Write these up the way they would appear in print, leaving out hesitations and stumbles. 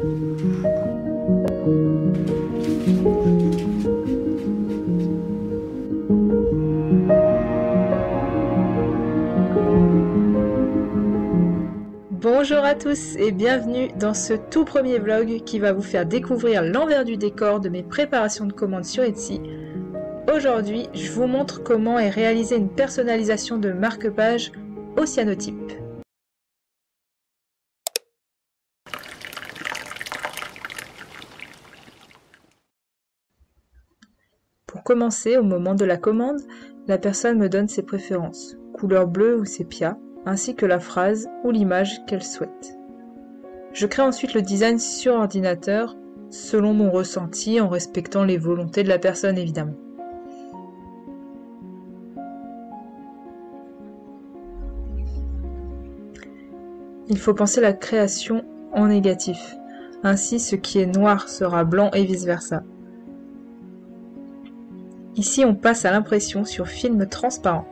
Bonjour à tous et bienvenue dans ce tout premier vlog qui va vous faire découvrir l'envers du décor de mes préparations de commandes sur Etsy. Aujourd'hui, je vous montre comment est réalisée une personnalisation de marque-page au cyanotype. Pour commencer, au moment de la commande, la personne me donne ses préférences, couleur bleue ou sépia, ainsi que la phrase ou l'image qu'elle souhaite. Je crée ensuite le design sur ordinateur, selon mon ressenti, en respectant les volontés de la personne évidemment. Il faut penser la création en négatif, ainsi ce qui est noir sera blanc et vice-versa. Ici on passe à l'impression sur film transparent.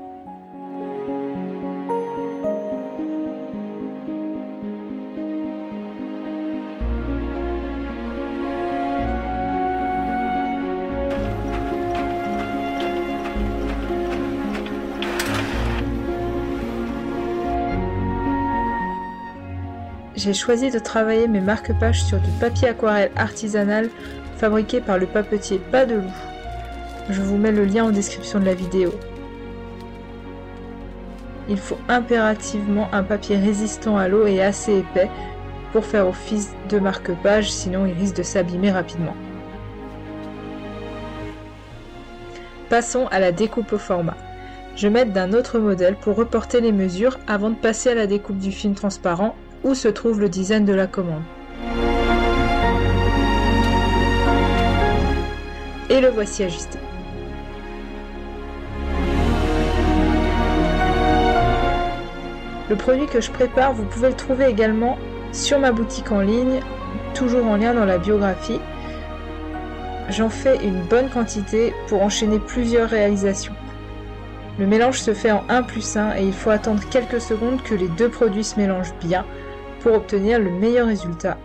J'ai choisi de travailler mes marque-pages sur du papier aquarelle artisanal fabriqué par le papetier Pas de Loup. Je vous mets le lien en description de la vidéo. Il faut impérativement un papier résistant à l'eau et assez épais pour faire office de marque-page, sinon il risque de s'abîmer rapidement. Passons à la découpe au format. Je m'aide d'un autre modèle pour reporter les mesures avant de passer à la découpe du film transparent où se trouve le design de la commande. Et le voici ajusté. Le produit que je prépare, vous pouvez le trouver également sur ma boutique en ligne, toujours en lien dans la biographie. J'en fais une bonne quantité pour enchaîner plusieurs réalisations. Le mélange se fait en 1+1 et il faut attendre quelques secondes que les deux produits se mélangent bien pour obtenir le meilleur résultat.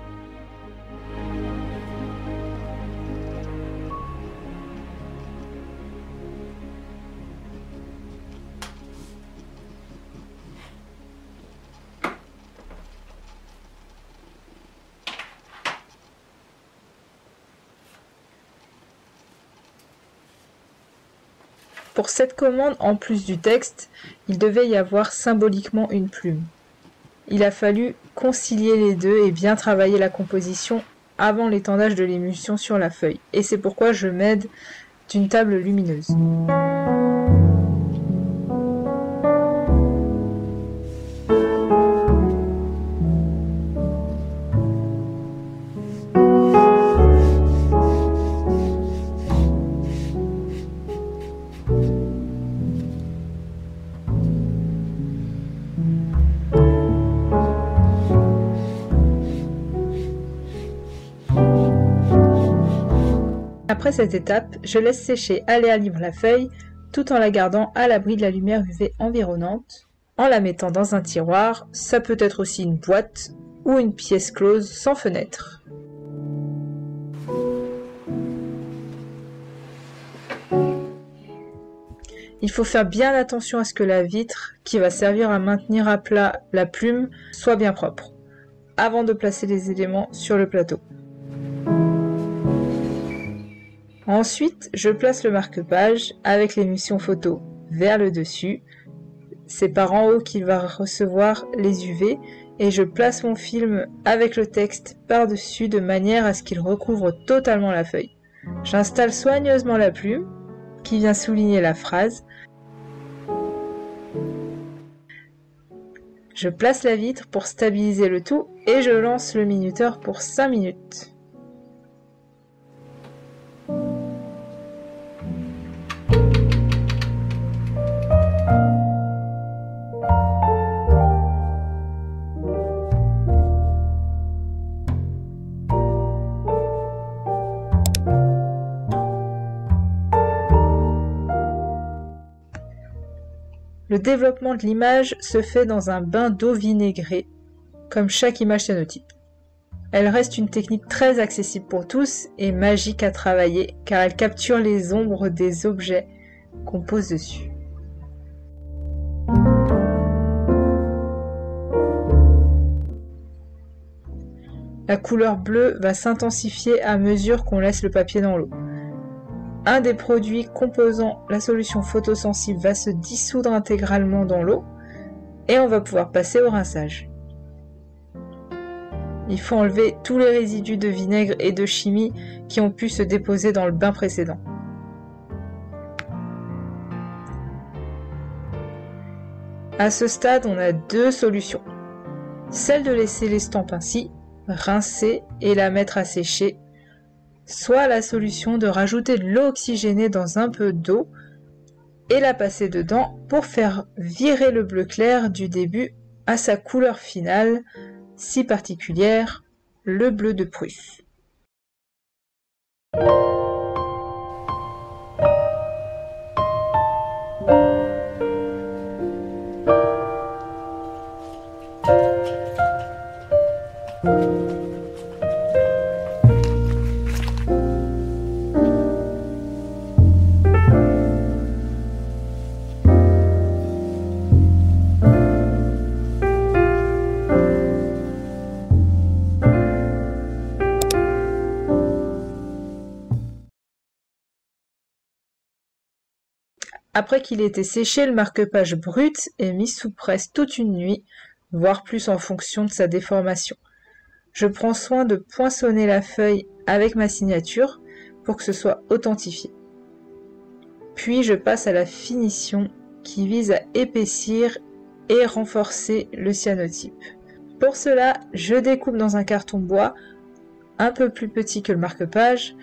Pour cette commande, en plus du texte, il devait y avoir symboliquement une plume. Il a fallu concilier les deux et bien travailler la composition avant l'étendage de l'émulsion sur la feuille. Et c'est pourquoi je m'aide d'une table lumineuse. Après cette étape, je laisse sécher à l'air libre la feuille tout en la gardant à l'abri de la lumière UV environnante, en la mettant dans un tiroir, ça peut être aussi une boîte ou une pièce close sans fenêtre. Il faut faire bien attention à ce que la vitre, qui va servir à maintenir à plat la plume, soit bien propre, avant de placer les éléments sur le plateau. Ensuite, je place le marque-page avec l'émulsion photo vers le dessus. C'est par en haut qu'il va recevoir les UV et je place mon film avec le texte par-dessus de manière à ce qu'il recouvre totalement la feuille. J'installe soigneusement la plume qui vient souligner la phrase. Je place la vitre pour stabiliser le tout et je lance le minuteur pour 5 minutes. Le développement de l'image se fait dans un bain d'eau vinaigrée, comme chaque image cyanotype. Elle reste une technique très accessible pour tous et magique à travailler car elle capture les ombres des objets qu'on pose dessus. La couleur bleue va s'intensifier à mesure qu'on laisse le papier dans l'eau. Un des produits composant la solution photosensible va se dissoudre intégralement dans l'eau et on va pouvoir passer au rinçage. Il faut enlever tous les résidus de vinaigre et de chimie qui ont pu se déposer dans le bain précédent. À ce stade, on a deux solutions. Celle de laisser l'estampe ainsi, rincer et la mettre à sécher, soit la solution de rajouter de l'eau oxygénée dans un peu d'eau et la passer dedans pour faire virer le bleu clair du début à sa couleur finale, si particulière, le bleu de Prusse. Après qu'il ait été séché, le marque-page brut est mis sous presse toute une nuit, voire plus en fonction de sa déformation. Je prends soin de poinçonner la feuille avec ma signature pour que ce soit authentifié. Puis je passe à la finition qui vise à épaissir et renforcer le cyanotype. Pour cela, je découpe dans un carton bois un peu plus petit que le marque-page.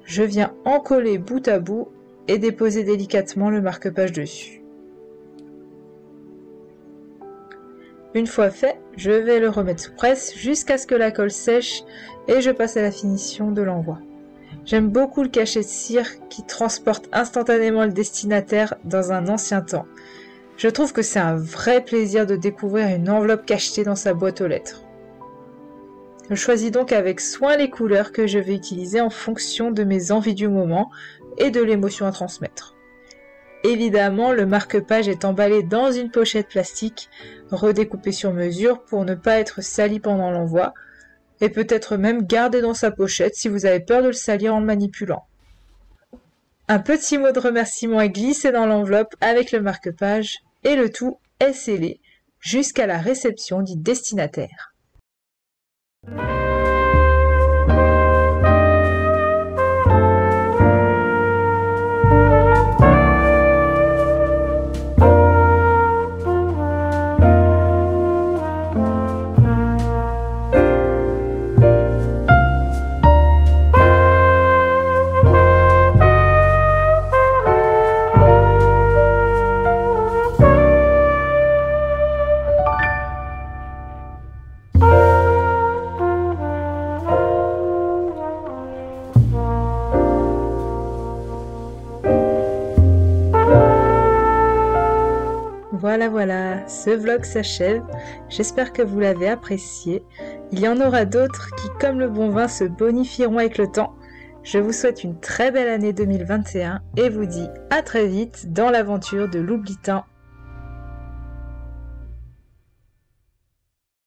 Je viens en coller bout à bout et déposer délicatement le marque-page dessus. Une fois fait, je vais le remettre sous presse jusqu'à ce que la colle sèche et je passe à la finition de l'envoi. J'aime beaucoup le cachet de cire qui transporte instantanément le destinataire dans un ancien temps. Je trouve que c'est un vrai plaisir de découvrir une enveloppe cachetée dans sa boîte aux lettres. Je choisis donc avec soin les couleurs que je vais utiliser en fonction de mes envies du moment et de l'émotion à transmettre. Évidemment, le marque-page est emballé dans une pochette plastique, redécoupée sur mesure pour ne pas être sali pendant l'envoi, et peut-être même gardé dans sa pochette si vous avez peur de le salir en le manipulant. Un petit mot de remerciement est glissé dans l'enveloppe avec le marque-page, et le tout est scellé jusqu'à la réception du destinataire. Voilà, ce vlog s'achève. J'espère que vous l'avez apprécié. Il y en aura d'autres qui, comme le bon vin, se bonifieront avec le temps. Je vous souhaite une très belle année 2021 et vous dis à très vite dans l'aventure de l'Oublitin.